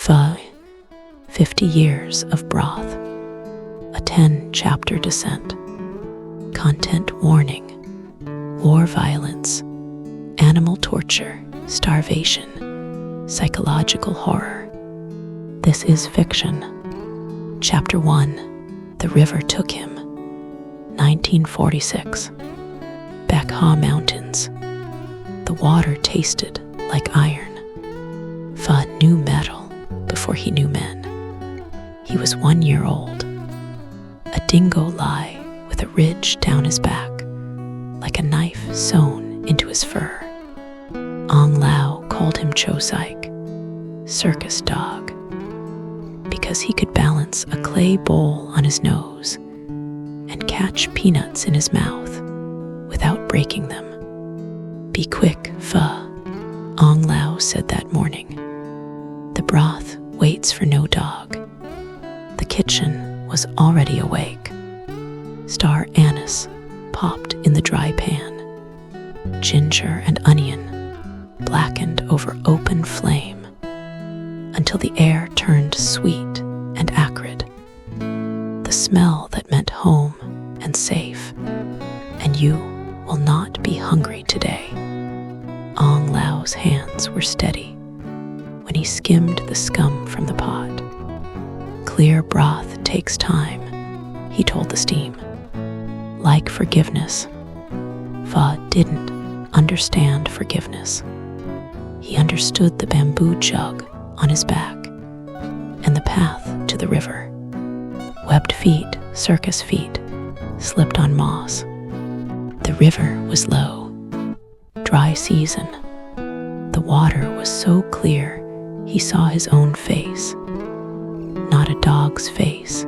Pho, 50 Years of Broth, a 10-chapter descent. Content warning: war violence, animal torture, starvation, psychological horror. This is fiction. Chapter 1: The River Took Him, 1946. Bắc Hà Mountains. The water tasted like iron. Pho knew metal before he knew men. He was 1 year old. A dingo lie with a ridge down his back, like a knife sewn into his fur. Ông Lão called him Chosaik, circus dog, because he could balance a clay bowl on his nose and catch peanuts in his mouth without breaking them. "Be quick, Pho," Ông Lão said that morning. "The broth waits for no dog." The kitchen was already awake. Star anise popped in the dry pan. Ginger and onion blackened over open flame until the air turned sweet and acrid. The smell that meant home and safe. "And you will not be hungry today." Ông Lão hands were steady when he skimmed the scum from the pot. "Clear broth takes time," he told the steam. Like forgiveness, Pho didn't understand forgiveness. He understood the bamboo jug on his back and the path to the river. Webbed feet, circus feet, slipped on moss. The river was low. Dry season. The water was so clear he saw his own face. Not a dog's face,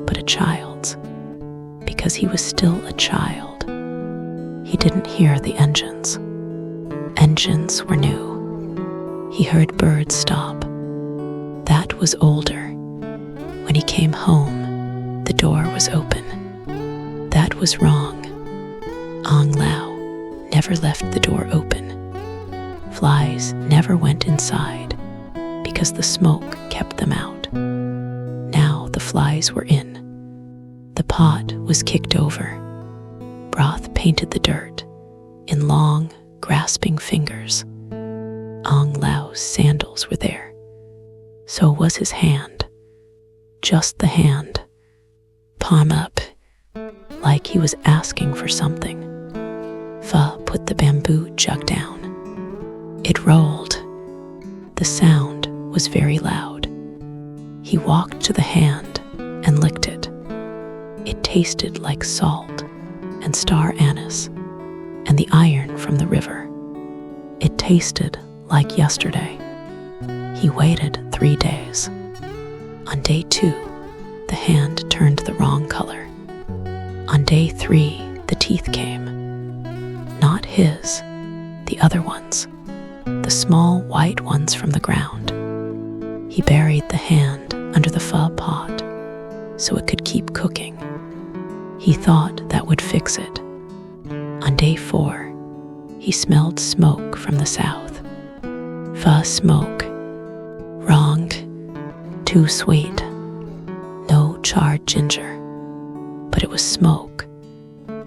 but a child's, because he was still a child. He didn't hear the engines. Engines were new. He heard birds stop. That was older. When he came home, the door was open. That was wrong. Ông Lão never left the door open. Flies never went inside because the smoke kept them out. Now the flies were in. The pot was kicked over. Broth painted the dirt in long, grasping fingers. Ông Lão sandals were there. So was his hand. Just the hand. Palm up, like he was asking for something. Pho put the bamboo jug down. It rolled. The sound was very loud. He walked to the hand and licked it. It tasted like salt and star anise and the iron from the river. It tasted like yesterday. He waited 3 days. On day 2, the hand turned the wrong color. On day 3, the teeth came. Not his, the other ones, the small white ones from the ground. He buried the hand under the pho pot so it could keep cooking. He thought that would fix it. On day 4, he smelled smoke from the south. Pho smoke. Wrong. Too sweet. No charred ginger. But it was smoke,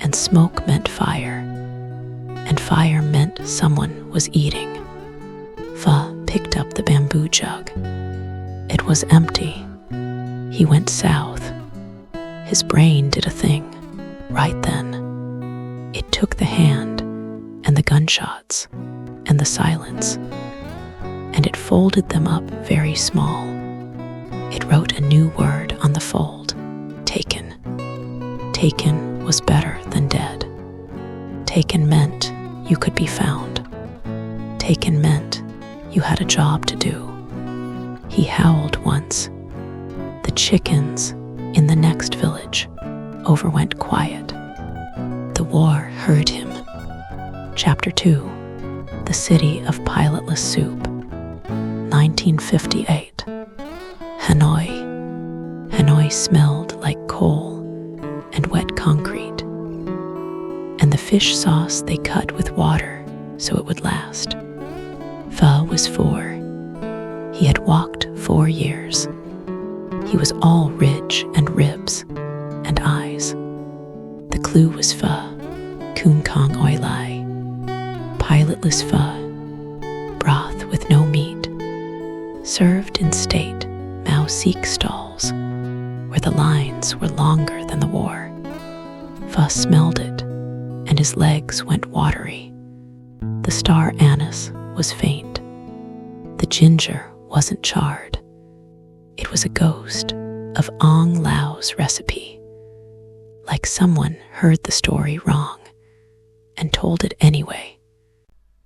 and smoke meant fire, and fire meant someone was eating. Pho picked up the bamboo jug. It was empty. He went south. His brain did a thing right then. It took the hand and the gunshots and the silence, and it folded them up very small. It wrote a new word on the fold: taken. Taken was better than dead. Taken meant you could be found. Taken meant you had a job to do. He howled once. The chickens in the next village overwent quiet. The war heard him. Chapter 2: The City of Pilotless Soup, 1958. Hanoi. Hanoi smelled like coal and wet concrete, and the fish sauce they cut with water so it would last. Pho was 4. He had walked 4 years. He was all ridge and ribs and eyes. The clue was pho, kun kong oi lai, pilotless pho, broth with no meat, served in state Mao Seek stalls, where the lines were longer than the war. Pho smelled it, and his legs went watery. The star anise was faint. The ginger wasn't charred. It was a ghost of Ông Lão recipe, like someone heard the story wrong and told it anyway.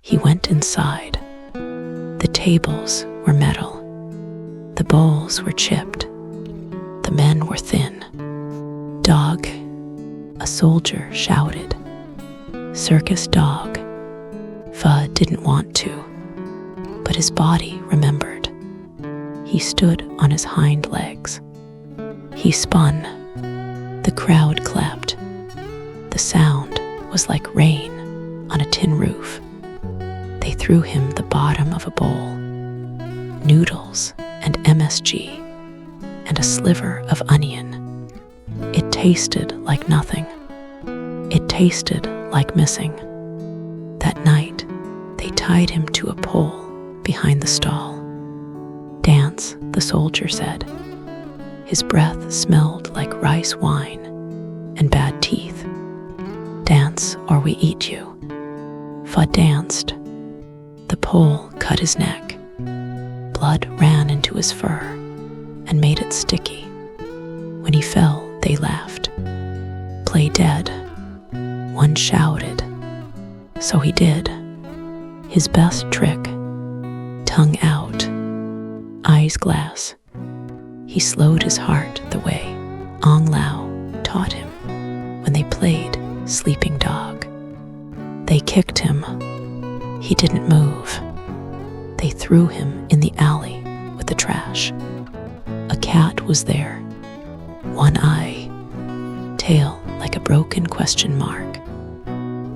He went inside. The tables were metal. The bowls were chipped. The men were thin. Dog, a soldier shouted. Circus dog. Pho didn't want to, but his body remembered. He stood on his hind legs. He spun. The crowd clapped. The sound was like rain on a tin roof. They threw him the bottom of a bowl, noodles and MSG, and a sliver of onion. It tasted like nothing. It tasted like missing. That night, they tied him to a pole behind the stall. Dance, the soldier said. His breath smelled like rice wine and bad teeth. Dance or we eat you. Pho danced. The pole cut his neck. Blood ran into his fur and made it sticky. When he fell, they laughed. Play dead. One shouted. So he did. His best trick. Tongue out. Eyes glass. He slowed his heart the way Ông Lão taught him when they played sleeping dog. They kicked him. He didn't move. They threw him in the alley with the trash. A cat was there. One eye. Tail like a broken question mark.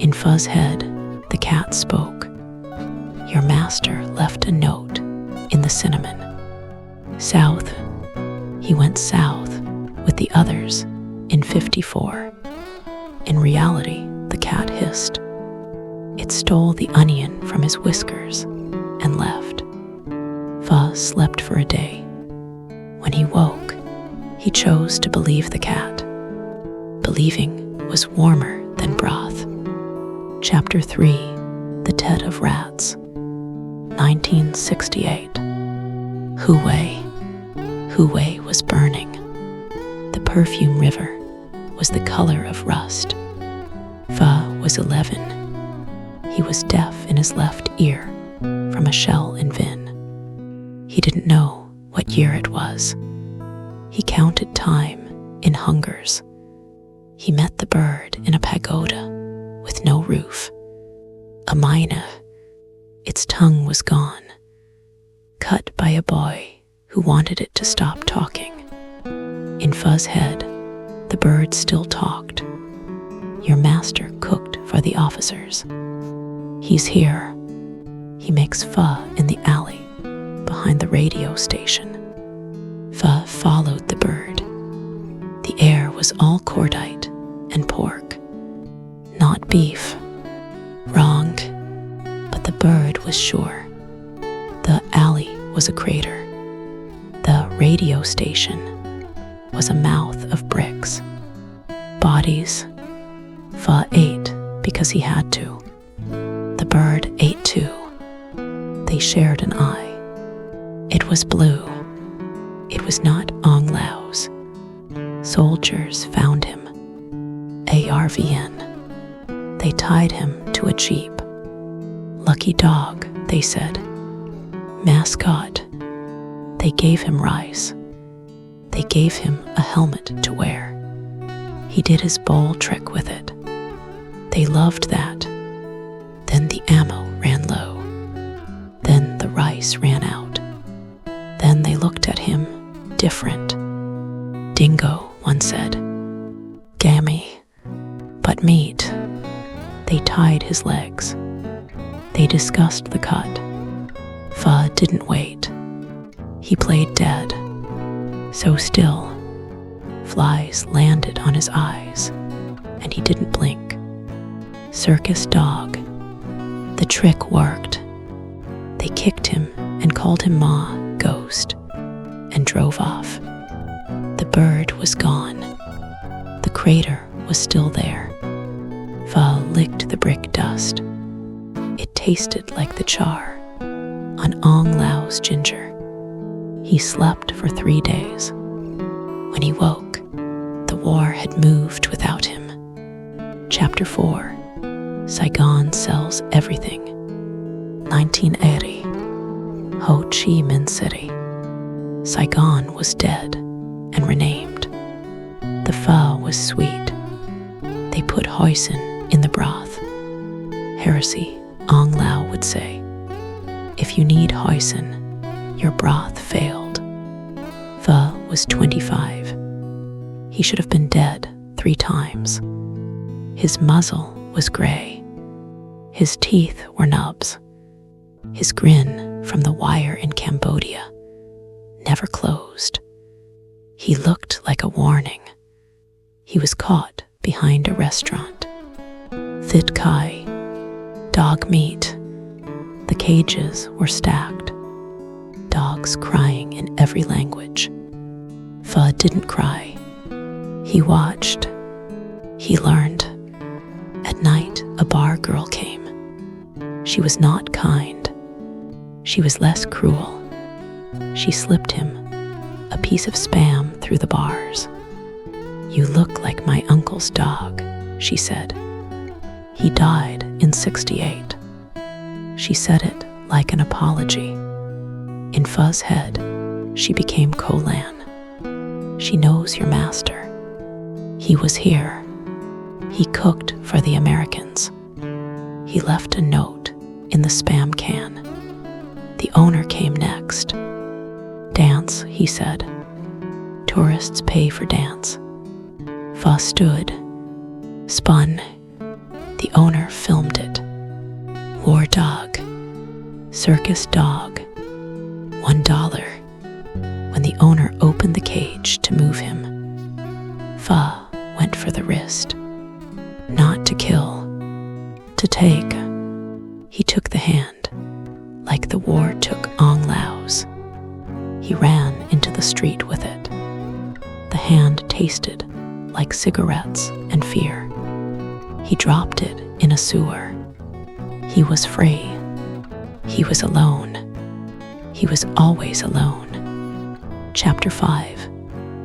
In Pho's head, the cat spoke. Your master left a note in the cinnamon. South. He went south with the others in 54. In reality, the cat hissed. It stole the onion from his whiskers and left. Pho slept for a day. When he woke, he chose to believe the cat. Believing was warmer than broth. Chapter 3, The Tet of Rats, 1968. Hue. Hue was burning. The perfume river was the color of rust. Pho was 11. He was deaf in his left ear from a shell in Vin. He didn't know what year it was. He counted time in hungers. He met the bird in a pagoda with no roof. A myna. Its tongue was gone, cut by a boy who wanted it to stop talking. In Pho's head, the bird still talked. Your master cooked for the officers. He's here. He makes pho in the alley behind the radio station. Pho followed the bird. The air was all cordite and pork, not beef. Wrong, but the bird was sure. The alley was a crater. The radio station was a mouth of bricks. Bodies. Pho ate because he had to. The bird ate too. They shared an eye. It was blue. It was not Ông Lão. Soldiers found him. ARVN. They tied him to a jeep. Lucky dog, they said. Mascot. They gave him rice. They gave him a helmet to wear. He did his bowl trick with it. They loved that. Then the ammo ran low. Then the rice ran out. Then they looked at him different. Dingo, one said. Gammy. But meat. They tied his legs. They discussed the cut. Pho didn't wait. He played dead, so still. Flies landed on his eyes, and he didn't blink. Circus dog. The trick worked. They kicked him and called him Ma, ghost, and drove off. The bird was gone. The crater was still there. Pho licked the brick dust. It tasted like the char on Ông Lão ginger. He slept for 3 days. When he woke, the war had moved without him. Chapter 4. Saigon sells everything. 1980. Ho Chi Minh City. Saigon was dead and renamed. The pho was sweet. They put hoisin in the broth. Heresy, Ông Lão would say. If you need hoisin, your broth failed. Pho was 25. He should have been dead 3 times. His muzzle was gray. His teeth were nubs. His grin from the wire in Cambodia never closed. He looked like a warning. He was caught behind a restaurant. Thit Kai, dog meat. The cages were stacked. Dogs crying in every language. Pho didn't cry. He watched. He learned. At night, a bar girl came. She was not kind. She was less cruel. She slipped him a piece of spam through the bars. You look like my uncle's dog, she said. He died in '68. She said it like an apology. In Pho's head, she became Kolan. She knows your master. He was here. He cooked for the Americans. He left a note in the spam can. The owner came next. Dance, he said. Tourists pay for dance. Pho stood, spun. The owner filmed it. War dog, circus dog, $1. When the owner opened the cage to move him, Pho went for the wrist. Not to kill, to take. He took the hand, like the war took Ông Lão. He ran into the street with it. The hand tasted like cigarettes and fear. He dropped it in a sewer. He was free. He was alone. He was always alone. Chapter 5.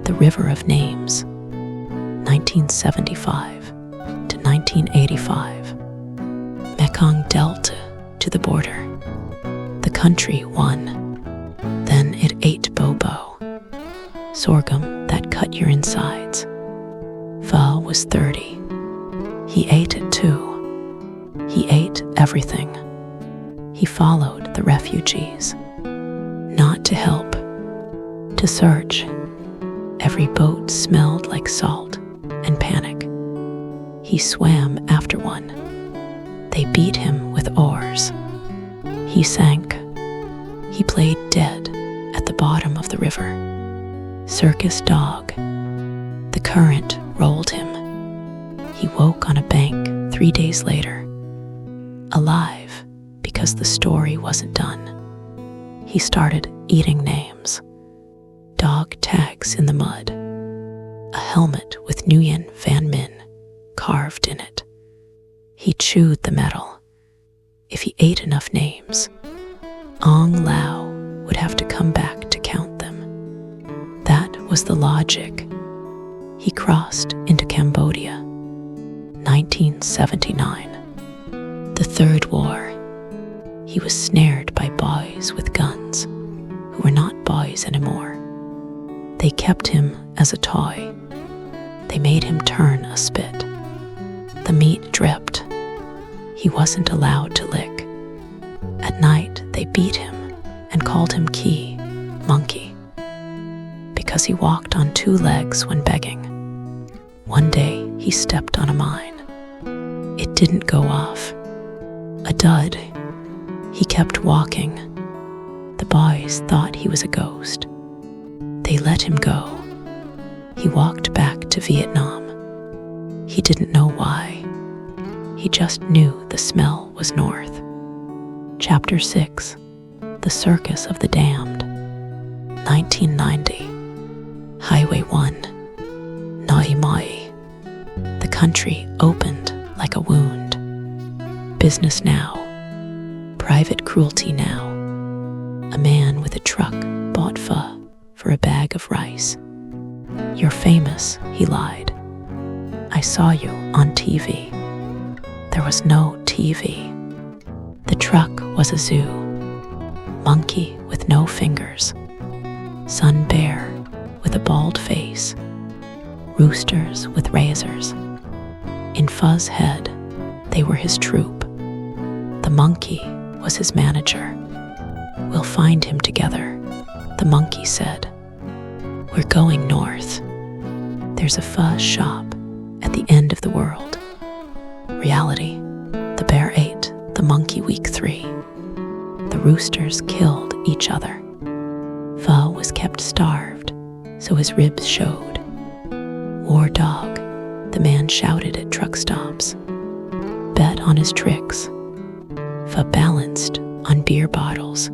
The River of Names. 1975 to 1985. Mekong Delta to the border. The country won. Then it ate bobo, sorghum that cut your insides. Pho was 30. He ate it too. He ate everything. He followed the refugees, not to help, to search. Every boat smelled like salt and panic. He swam after one. They beat him with oars. He sank. He played dead at the bottom of the river. Circus dog. The current rolled him. He woke on a bank 3 days later, alive because the story wasn't done. He started eating names. Dog tags in the mud. A helmet with Nguyen Van Minh carved in it. He chewed the metal. If he ate enough names, Ông Lão would have to come back to count them. That was the logic. He crossed into Cambodia. 1979. The Third War. He was snared by boys with guns, who were not boys anymore. They kept him as a toy. They made him turn a spit. The meat dripped. He wasn't allowed to lick. At night, they beat him and called him Ki, monkey, because he walked on 2 legs when begging. One day, he stepped on a mine. It didn't go off. A dud. He kept walking. The boys thought he was a ghost. They let him go. He walked back to Vietnam. He didn't know why. He just knew the smell was north. Chapter 6. The Circus of the Damned. 1990. Highway 1. Noi Moi. The country opened like a wound. Business now. Private cruelty now. A man with a truck bought pho for a bag of rice. "You're famous," he lied. "I saw you on TV." There was no TV. The truck was a zoo. Monkey with no fingers. Sun bear with a bald face. Roosters with razors. In Pho's head, they were his troupe. The monkey was his manager. "We'll find him together," the monkey said. "We're going north. There's a pho shop at the end of the world." Reality. The bear ate the monkey week 3. The roosters killed each other. Pho was kept starved, so his ribs showed. "War dog," the man shouted at truck stops. Bet on his tricks. Pho balanced on beer bottles,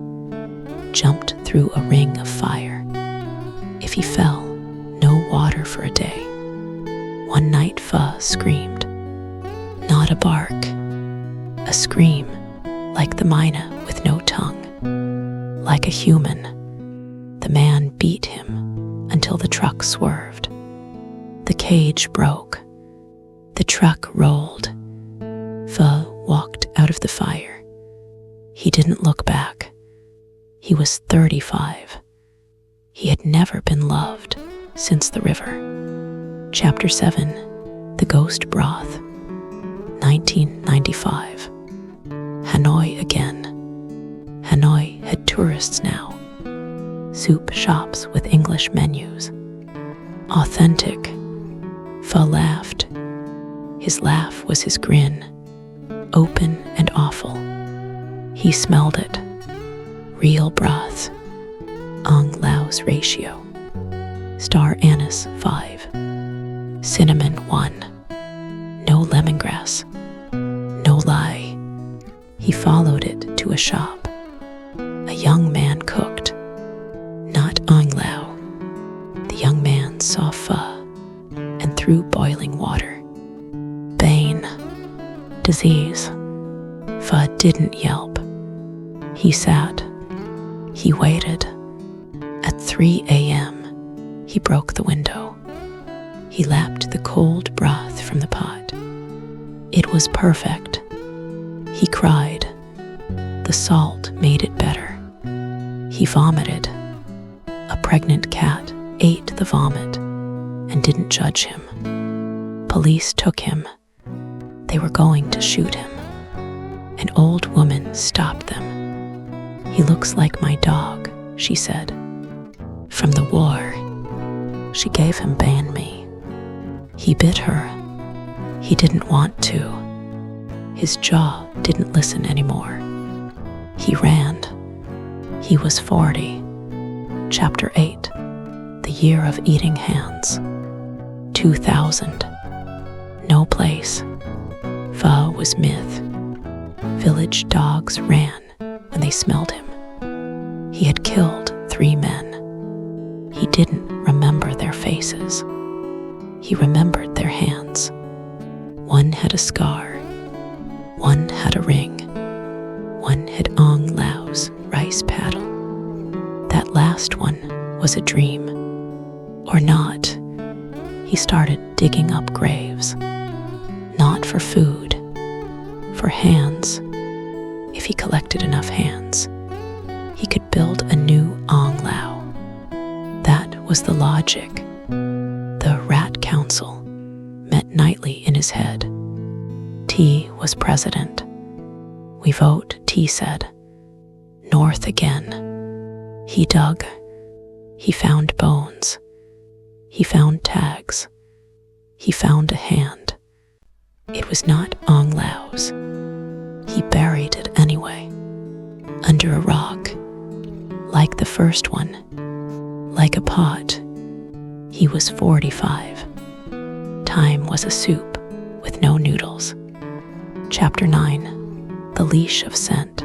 jumped through a ring of fire. If he fell, no water for a day. One night Pho screamed. Not a bark, a scream like the mynah with no tongue. Like a human, the man beat him until the truck swerved. The cage broke. The truck rolled. Pho walked out of the fire. He didn't look back. He was 35. He had never been loved since the river. Chapter 7. The Ghost Broth. 1995. Hanoi again. Hanoi had tourists now. Soup shops with English menus. Authentic. Pho laughed. His laugh was his grin. Open and awful. He smelled it. Real broth. Ông Lão ratio. Star anise 5. Cinnamon 1. No lemongrass. No lie. He followed it to a shop. A young man cooked. Not Ông Lão. The young man saw Pho and threw boiling water. Bane. Disease. Pho didn't yelp. He sat. He waited. At 3 a.m., he broke the window. He lapped the cold broth from the pot. It was perfect. He cried. The salt made it better. He vomited. A pregnant cat ate the vomit and didn't judge him. Police took him. They were going to shoot him. An old woman stopped them. "He looks like my dog," she said. "From the war." She gave him banh mi. He bit her. He didn't want to. His jaw didn't listen anymore. He ran. He was 40. Chapter 8. The Year of Eating Hands. 2000. No place. Pho was myth. Village dogs ran when they smelled him. He had killed 3 men. He didn't remember their faces. He remembered their hands. One had a scar. One had a ring. One had Ông Lão rice paddle. That last one was a dream. Or not. He started digging up graves. Not for food. For hands. If he collected enough hands, he could build a new Ông Lão. That was the logic. The Rat Council met nightly in his head. T was president. "We vote," T said. North again. He dug. He found bones. He found tags. He found a hand. It was not Ông Lão. He buried it anyway. Under a rock. Like the first one, like a pot, he was 45. Time was a soup with no noodles. Chapter 9, The Leash of Scent.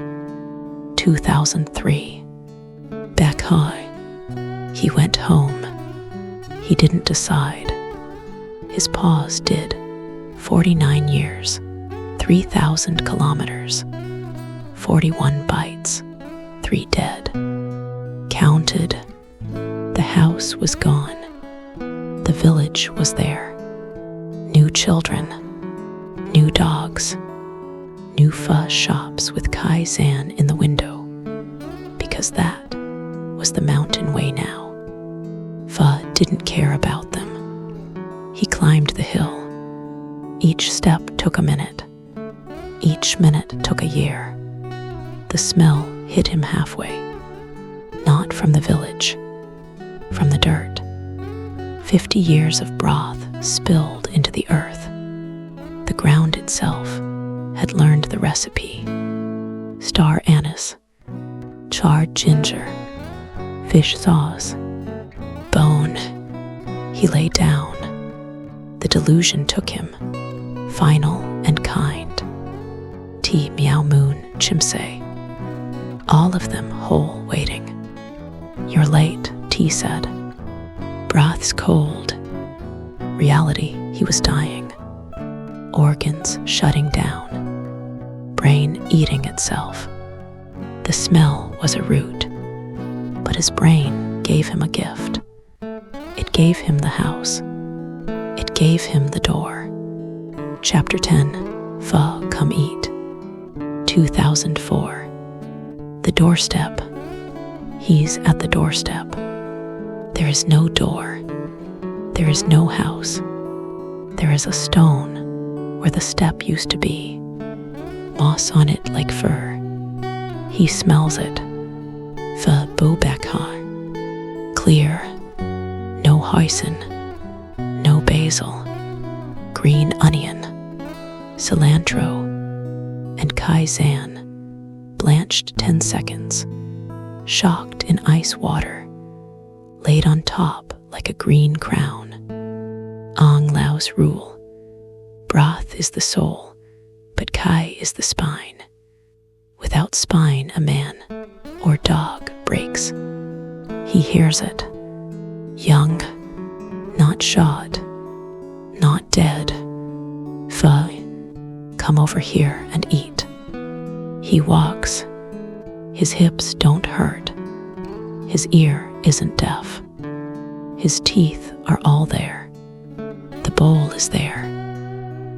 2003. Back high. He went home. He didn't decide. His paws did. 49 years, 3,000 kilometers, 41 bites, 3 dead. Counted. The house was gone. The village was there. New children, new dogs, new pho shops with kaizen in the window, because that was the mountain way now. Pho didn't care about them. He climbed the hill. Each step took a minute. Each minute took a year. The smell hit him halfway. Not from the village, from the dirt. 50 years of broth spilled into the earth. The ground itself had learned the recipe. Star anise, charred ginger, fish sauce, bone. He lay down. The delusion took him, final and kind. Tea, meow moon, chimsay. All of them whole waiting. You're late, Tea said. Broth's cold. Reality, he was dying. Organs shutting down. Brain eating itself. The smell was a root, but his brain gave him a gift. It gave him the house. It gave him the door. Chapter 10, Pho Come Eat. 2004. The doorstep. He's at the doorstep. There is no door. There is no house. There is a stone where the step used to be. Moss on it like fur. He smells it. Pho Bo Bắc Hà. Clear. No hoisin. No basil. Green onion. Cilantro. And kaizen. Blanched 10 seconds. Shocked in ice water. Laid on top like a green crown. Ông Lão rule. Broth is the soul, but kai is the spine. Without spine, a man or dog breaks. He hears it. Young, not shot, not dead. Pho, come over here and eat. He walks. His hips don't hurt. His ear isn't deaf. His teeth are all there. The bowl is there.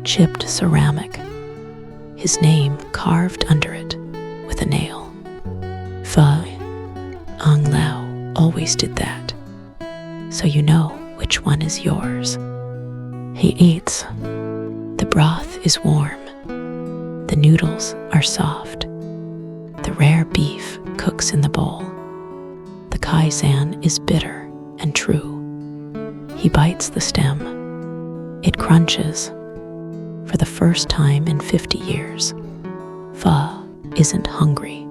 Chipped ceramic. His name carved under it with a nail. Pho, Ông Lão always did that. So you know which one is yours. He eats. The broth is warm. The noodles are soft. The rare beef cooks in the bowl. The kaizen is bitter and true. He bites the stem. It crunches. For the first time in 50 years, Pho isn't hungry.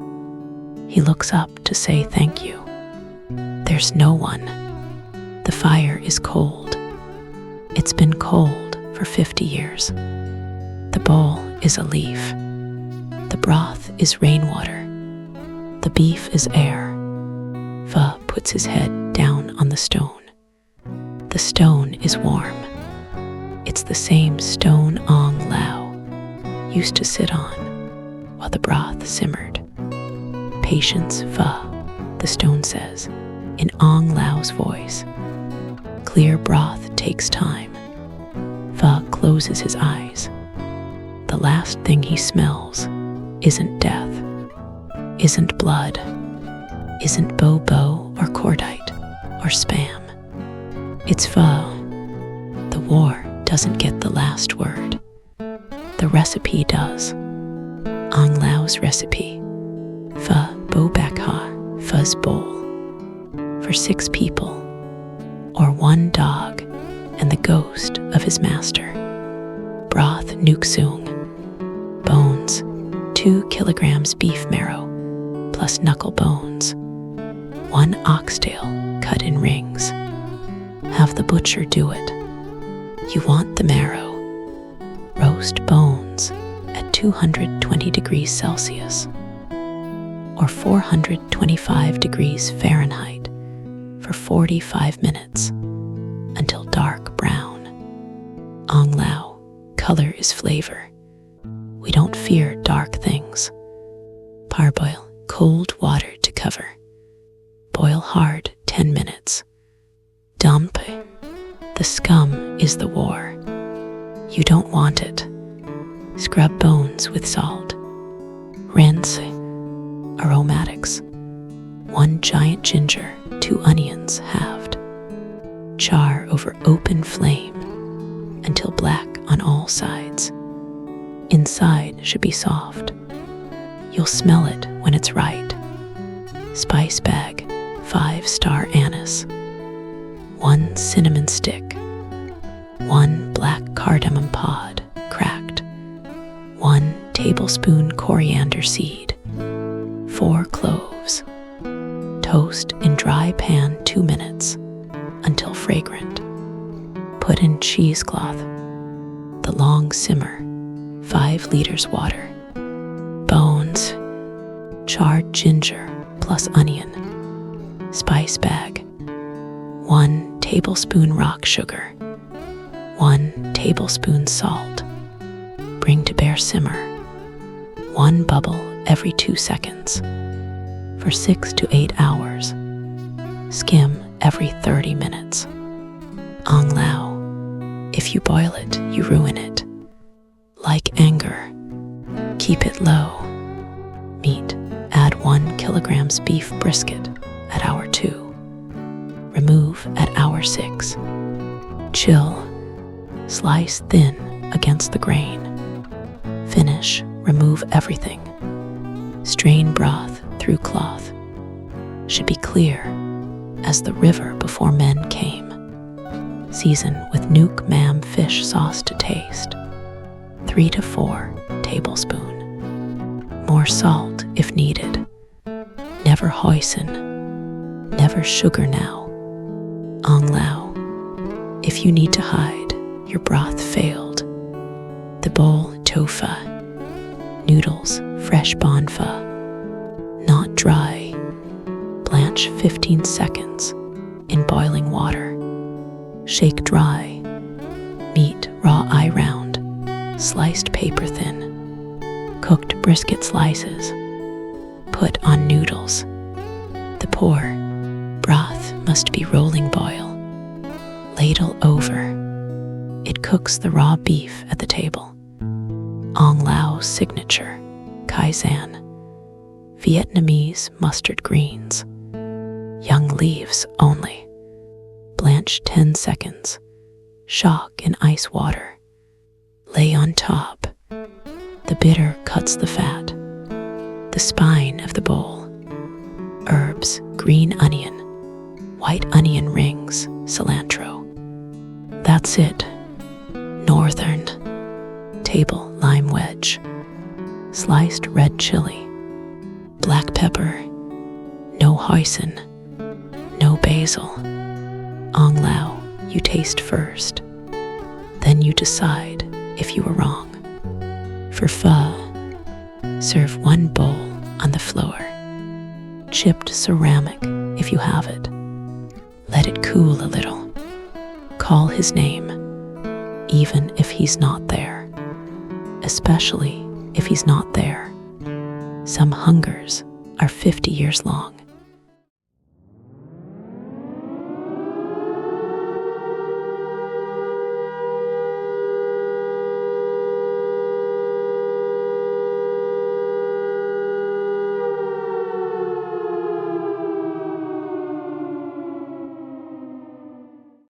He looks up to say thank you. There's no one. The fire is cold. It's been cold for 50 years. The bowl is a leaf. The broth is rainwater. The beef is air. Pho puts his head down on the stone. The stone is warm. It's the same stone Ông Lão used to sit on while the broth simmered. Patience, Pho, the stone says, in Ông Lão voice. Clear broth takes time. Pho closes his eyes. The last thing he smells isn't death, isn't blood, isn't bobo or cordite or spam. It's Pho. The war doesn't get the last word. The recipe does. Ông Lão recipe. Pho Bo Bắc Hà, Pho's bowl. For 6 people, or 1 dog and the ghost of his master. Broth nuksung. Bones, 2 kilograms beef marrow, plus knuckle bones. 1 oxtail cut in rings. Have the butcher do it. You want the marrow. Roast bones at 220 degrees Celsius or 425 degrees Fahrenheit for 45 minutes until dark brown. Ông Lão, color is flavor. We don't fear dark things. Parboil, cold water to cover. Boil hard 10 minutes. Dampe, the scum is the war. You don't want it. Scrub bones with salt. Rinse, aromatics. 1 giant ginger, 2 onions halved. Char over open flame until black on all sides. Inside should be soft. You'll smell it when it's right. Spice bag, 5-star anise. 1 cinnamon stick. 1 black cardamom pod, cracked. 1 tablespoon coriander seed. 4 cloves. Toast in dry pan 2 minutes until fragrant. Put in cheesecloth. The long simmer, 5 liters water. Bones, charred ginger plus onion. Spice bag, 1 tablespoon rock sugar. 1 tablespoon salt. Bring to bare simmer. 1 bubble every 2 seconds. For 6 to 8 hours. Skim every 30 minutes. Ông Lão, if you boil it, you ruin it. Like anger, keep it low. Meat, add 1 kilograms beef brisket at hour 2. Remove at hour 6. Chill, slice thin against the grain. Finish, remove everything. Strain broth through cloth. Should be clear as the river before men came. Season with nuke mam fish sauce to taste. 3 to 4 tablespoon. More salt if needed. Never hoisin. Never sugar now. Ông Lão, if you need to hide, your broth failed. The bowl tofu. Noodles fresh bon pho. Not dry. Blanch 15 seconds in boiling water. Shake dry. Meat raw eye round. Sliced paper thin. Cooked brisket slices. Put on noodles. The pour. Broth must be rolling boil. Ladle over. It cooks the raw beef at the table. Ông Lão signature, Kaizen. Vietnamese mustard greens. Young leaves only. Blanch 10 seconds. Shock in ice water. Lay on top. The bitter cuts the fat. The spine of the bowl. Herbs, green onion. White onion rings, cilantro. That's it. Northern. Table lime wedge. Sliced red chili. Black pepper. No hoisin. No basil. Ông Lão, you taste first. Then you decide if you were wrong. For pho, serve 1 bowl on the floor. Chipped ceramic if you have it. Let it cool a little. Call his name, even if he's not there. Especially if he's not there. Some hungers are 50 years long.